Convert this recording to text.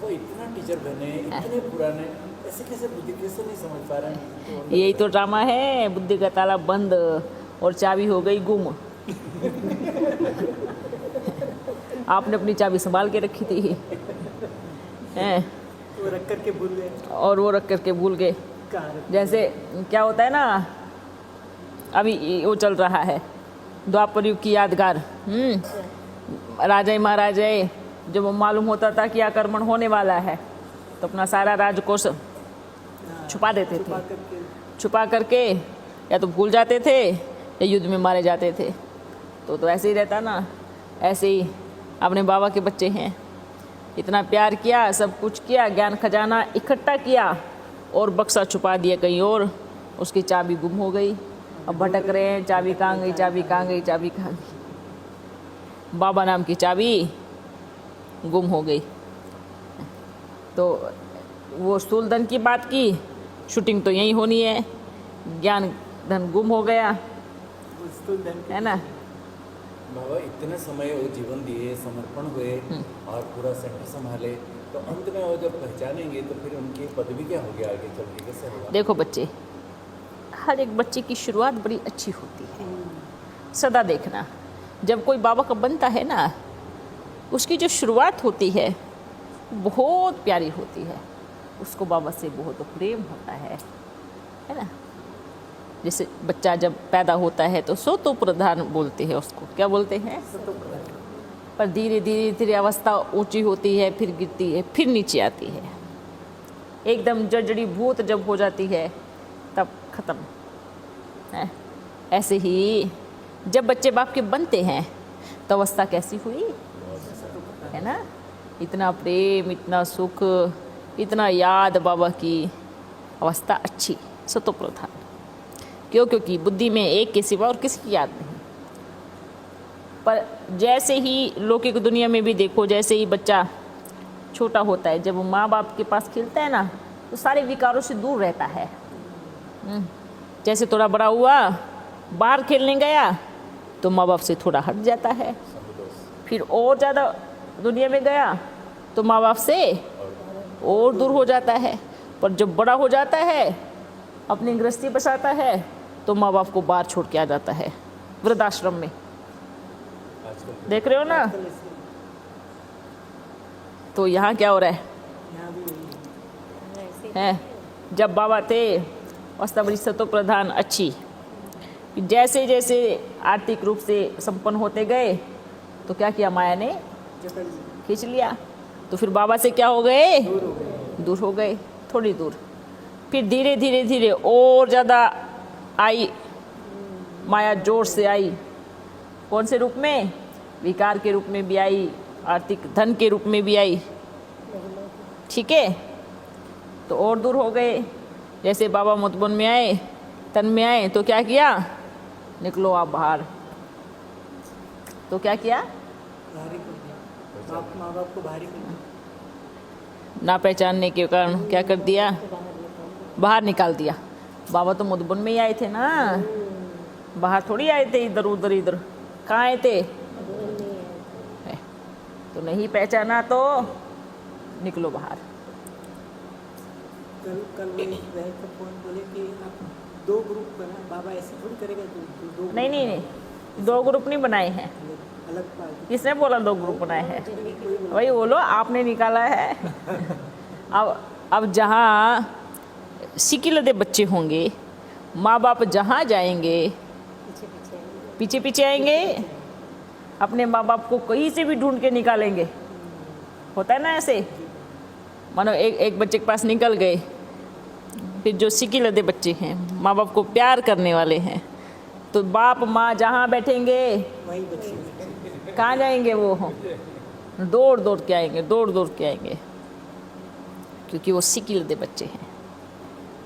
बाबा इतना टीचर बने, इतने पुराने, ऐसे कैसे बुद्धि कैसे नहीं समझ पा रहे हैं? यही तो ड्रामा है, बुद्धि का ताला बंद और चाबी हो गई गुम। आपने अपनी चाबी संभाल के रखी थी हैं, वो रख करके भूल गए। और वो रख करके भूल गए। जैसे क्या होता है ना, अभी वो चल रहा है द्वापर युग की यादगार, राजा महाराजा, जब मालूम होता था कि आक्रमण होने वाला है तो अपना सारा राजकोष छुपा देते थे, छुपा करके या तो भूल जाते थे या युद्ध में मारे जाते थे। तो ऐसे ही रहता ना, ऐसे ही अपने बाबा के बच्चे हैं, इतना प्यार किया, सब कुछ किया, ज्ञान खजाना इकट्ठा किया और बक्सा छुपा दिया कहीं और, उसकी चाबी गुम हो गई। अब भटक रहे हैं, चाबी कहाँ गई, चाबी कहाँ गई, चाबी कहाँ गई। बाबा नाम की चाबी गुम हो गई। तो वो स्थूल धन की बात की, शूटिंग तो यही होनी है, ज्ञान धन गुम हो गया, है ना। बाबा इतने समय वो जीवन दिए, समर्पण हुए और पूरा सेंटर संभाले, तो अंत में वो जब पहचानेंगे तो फिर उनकी पदवी क्या होगी आगे चल के, कैसे होगा? देखो बच्चे, हर एक बच्चे की शुरुआत बड़ी अच्छी होती है। सदा देखना, जब कोई बाबा का बनता है ना, उसकी जो शुरुआत होती है बहुत प्यारी होती है, उसको बाबा से बहुत प्रेम होता है ना। जैसे बच्चा जब पैदा होता है तो सो तो प्रधान बोलते हैं उसको, क्या बोलते हैं? पर धीरे धीरे धीरे अवस्था ऊंची होती है, फिर गिरती है, फिर नीचे आती है, एकदम जड़ी भूत जब हो जाती है तब खत्म है। ऐसे ही जब बच्चे बाप के बनते हैं तो अवस्था कैसी हुई, है ना। इतना प्रेम, इतना सुख, इतना याद बाबा की, अवस्था अच्छी, सतो प्रधान। क्यों? क्योंकि बुद्धि में एक के सिवा और किसी की याद नहीं। पर जैसे ही लौकिक दुनिया में भी देखो, जैसे ही बच्चा छोटा होता है, जब वो माँ बाप के पास खेलता है ना, तो सारे विकारों से दूर रहता है। जैसे थोड़ा बड़ा हुआ, बाहर खेलने गया तो माँ बाप से थोड़ा हट जाता है, फिर और ज़्यादा दुनिया में गया तो माँ बाप से और दूर हो जाता है। पर जब बड़ा हो जाता है, अपनी गृहस्थी बसाता है, तो माँ बाप को बाहर छोड़ के आ जाता है वृद्धाश्रम में। देख रहे हो ना। तो यहाँ क्या हो रहा है? जब बाबा थे अवस्था बड़ी सतो प्रधान अच्छी, जैसे जैसे आर्थिक रूप से संपन्न होते गए तो क्या किया, माया ने खींच लिया। तो फिर बाबा से क्या हो गए, दूर हो गए, थोड़ी दूर। फिर धीरे धीरे धीरे और ज़्यादा आई माया, जोर से आई। कौन से रूप में? विकार के रूप में भी आई, आर्थिक धन के रूप में भी आई, ठीक है। तो और दूर हो गए। जैसे बाबा मुतबन में आए, तन में आए, तो क्या किया, निकलो आप बाहर। तो क्या किया, माँ बाप को भारी ना पहचानने के कारण क्या कर दिया, बाहर निकाल दिया। बाबा तो मुतबन में ही आए थे ना, बाहर थोड़ी आए थे इधर उधर। इधर कहाँ आए थे? तो नहीं पहचाना तो निकलो बाहर। कल फोन बोले कि आप 2 ग्रुप बना, बाबा ऐसे थोड़ी करेगा। दो नहीं, 2 ग्रुप नहीं बनाए हैं। अलग पार्टी। किसने बोला 2 ग्रुप बनाए हैं? वही बोलो, आपने निकाला है। अब जहाँ सिकिलदे बच्चे होंगे, माँ बाप जहाँ जाएंगे पीछे पीछे आएंगे, अपने माँ बाप को कहीं से भी ढूंढ के निकालेंगे। होता है ना ऐसे। मानो एक बच्चे के पास निकल गए, फिर जो सिकिलदे बच्चे हैं, माँ बाप को प्यार करने वाले हैं, तो बाप माँ जहाँ बैठेंगे वही बच्चे कहाँ जाएंगे, वो दौड़ दौड़ के आएंगे, दौड़ दौड़ के आएंगे, क्योंकि वो सिकिलदे बच्चे हैं।